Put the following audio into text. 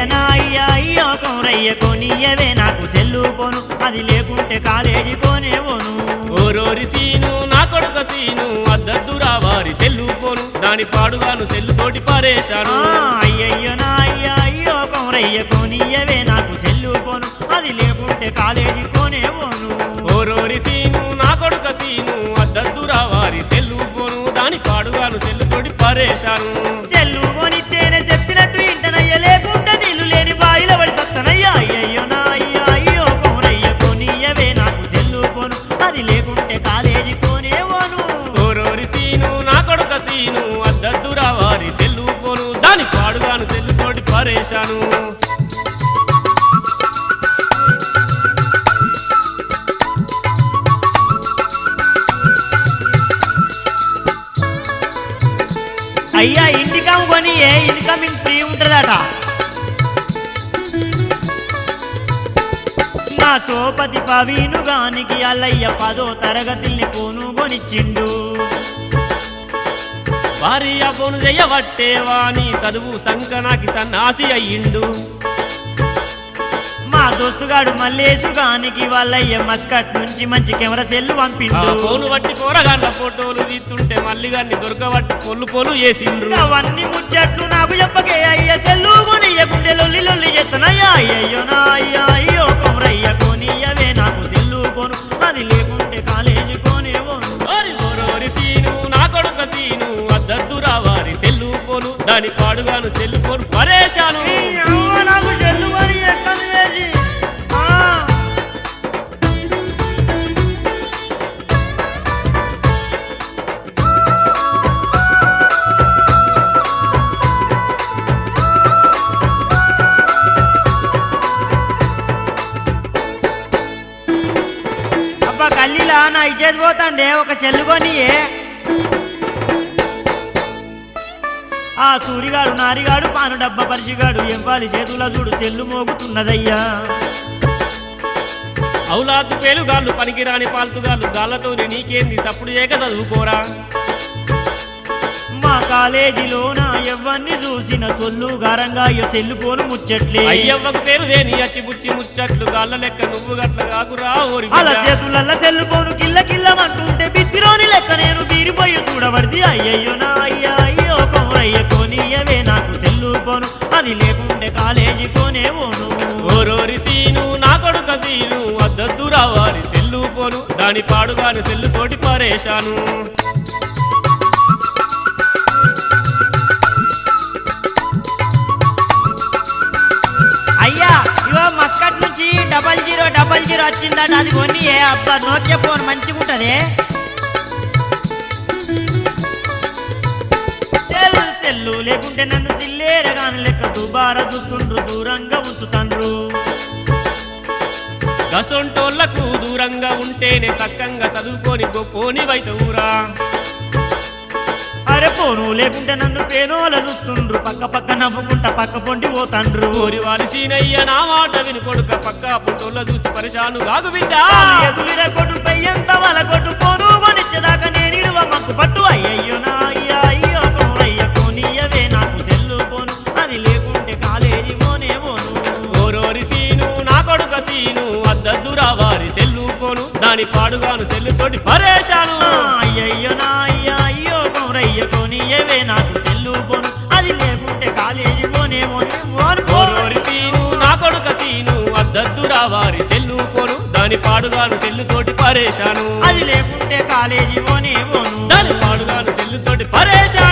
అయ్యయ్యనా అయ్యా అయ్యో కౌరయ్య కొనియవే నాకు సెల్లు పోను అది లేకుంటే కాలేజీ పోనే పోను ఓరోరి సీను నా కొడుక సీను అద్దద్దురా వారి సెల్లు పోను దాని పాడుగాను సెల్లు తోటి పారేశాను అయ్యయ్యనా అయ్యా అయ్యో కౌరయ్య కొనియవే నాకు సెల్లు పోను అది లేకుంటే కాలేజీ పోనే పోను ఓరోరి సీను నా కొడుక సీను అద్దద్దురా వారి సెల్లు పోను దాని పాడుగాను సెల్లు తోటి పారేశాను సెల్లు పోనిస్తేనే చెప్పినట్టు ఇంటనయ్య లేకుంటే నీళ్లు లేని బాయిల పడి తత్తనయ్యా అయ్యయ్యనా అయ్యా అయ్యో కౌరయ్య కొనియవే నాకు సెల్లు పోను అది లేకుంటే కాలేజీ పోనే పోను ఓరోరి సీను నా కొడుక సీను అద్దద్దురా వారి సెల్లు పోను దాని పాడుగాను సెల్లు తోటి పారేశాను అయ్యా ఇంటికమ్ కొని ఇన్కమింగ్ ఫ్రీ ఉంటుందట నా సోపతి పవీనుగానికి అల్లయ్య 10వ తరగతిని పోను కొనిచ్చిండు వారి అబ్బోను చెయ్యబట్టేవాని చదువు సంకనాకి సన్నాసి అయ్యిండు మా దోస్తుగాడు మల్లేశుగానికి వాళ్ళయ్య మస్కట్ నుంచి మంచి కెమెరా సెల్లు పంపిండు ఫోను బట్టి పోరగాళ్ళ ఫోటోలు తీస్తుంటే మళ్ళీ గాన్ని దొరకబట్టి పొల్లు చేసిండ్రు అవన్నీ ముచ్చట్లు నాకు చెప్పకే అయ్య సెల్లు కొనియకుంటే లొల్లి లొల్లి చేస్తానయ్యా అయ్యయ్యో నా అయ్యా అయ్యో కొమరయ్య కొనియవే నాకు సెల్లు పోను అది లేకుంటే కాలేజీ పోనే పోను ఓరోరి సీను నా కొడుక సీను అద్దద్దురా వారి సెల్లు పోను దాని పాడుగాను సెల్లు పోను పరేశాను నాకు సెల్లు కొని ఎక్కను వేసి అబ్బా కల్లీలా నా ఇచ్చేది పోతాందే ఒక సెల్లు కొనియే ఆ సూరిగాడు నారిగాడు పాను డబ్బా పరిచిగాడు ఎంపాలి చేతుల చూడు సెల్లు మోగుతున్నదయ్యా అవులాదు పేలుగాళ్ళు పనికిరాని పాల్తుగాళ్ళు గాళ్ళతోని నీకేంది సప్పుడు చేయక చదువుకోరా మా కాలేజీలోన ఎవ్వన్ని చూసిన సొల్లు గారంగా సెల్లు పోను ముచ్చట్లే అయ్యవ్వకు పేరు దేని అచ్చిబుచ్చి ముచ్చట్లు గాళ్ళ లెక్క నువ్వు గట్ల కాకురా ఓరి అలా చేతులల్ల సెల్లు పోను కిల్ల కిల్లమంటుంటే బిత్తిరోని లెక్క నేను బీరిపోయి చూడబడితే అయ్యయ్యో నా అయ్యా అయ్యో కౌరయ్య కొనియవే నాకు సెల్లు పోను అది లేకుంటే కాలేజీ పోనే పోను ఓరోరి సీను నా కొడుక సీను అద్దద్దురా వారి సెల్లు పోను దాని పాడుగాను సెల్లు తోటి పారేశాను అయ్యా ఇవో మస్కట్ నుంచి 0000 వచ్చిందట అది కొని అబ్బా నోకియా ఫోన్ మంచిగా ఉంటది సెల్లు లేకుంటే నన్ను సిల్లేరగాని లెక్క దుబారా చూస్తుండ్రు దూరంగా ఉంచుతండ్రు గసొంటోళ్లకు దూరంగా ఉంటేనే సక్కంగా చదువుకొని గొప్పోని వైతవురా అరే పోను లేకుంటే నన్ను పేనోల చూస్తుండ్రు పక్క పక్క నవ్వుకుంటా పక్క పొండి పోతాండ్రు ఓరి వారి సీనయ్య నా మాట విను కొడుక పక్క పుట్టోళ్ళ చూసి పరిశాను గాగు బిడ్డ ఎదులిర కొట్టు పెయ్యంత వాళ్ళ కొట్టు పోను కొనిచ్చేదాకా నేను ఇరువ మక్కు పట్టు అయ్యయ్యో నా అయ్యా అయ్యో కౌరయ్య కొనియవే నాకు సెల్లు పోను అది లేకుంటే కాలేజీ పోనే పోను ఓరోరి సీను నా కొడుక సీను అద్దద్దురా వారి సెల్లు పోను దాని పాడుగాను సెల్లు తోటి పరేశాను అయ్యయ్యో నా అయ్యా అయ్యో కౌరయ్య కొనియవే నాకు సెల్లు పోను అది లేకుంటే కాలేజీ పోనే పోను ఓరోరి సీను నా కొడుక సీను అద్దద్దురా వారి సెల్లు పోను దాని పాడుగాను సెల్లు తోటి పరేశాను అది లేకుంటే కాలేజీ పోనే పోను దాని పాడుగాను సెల్లు తోటి పరేశాను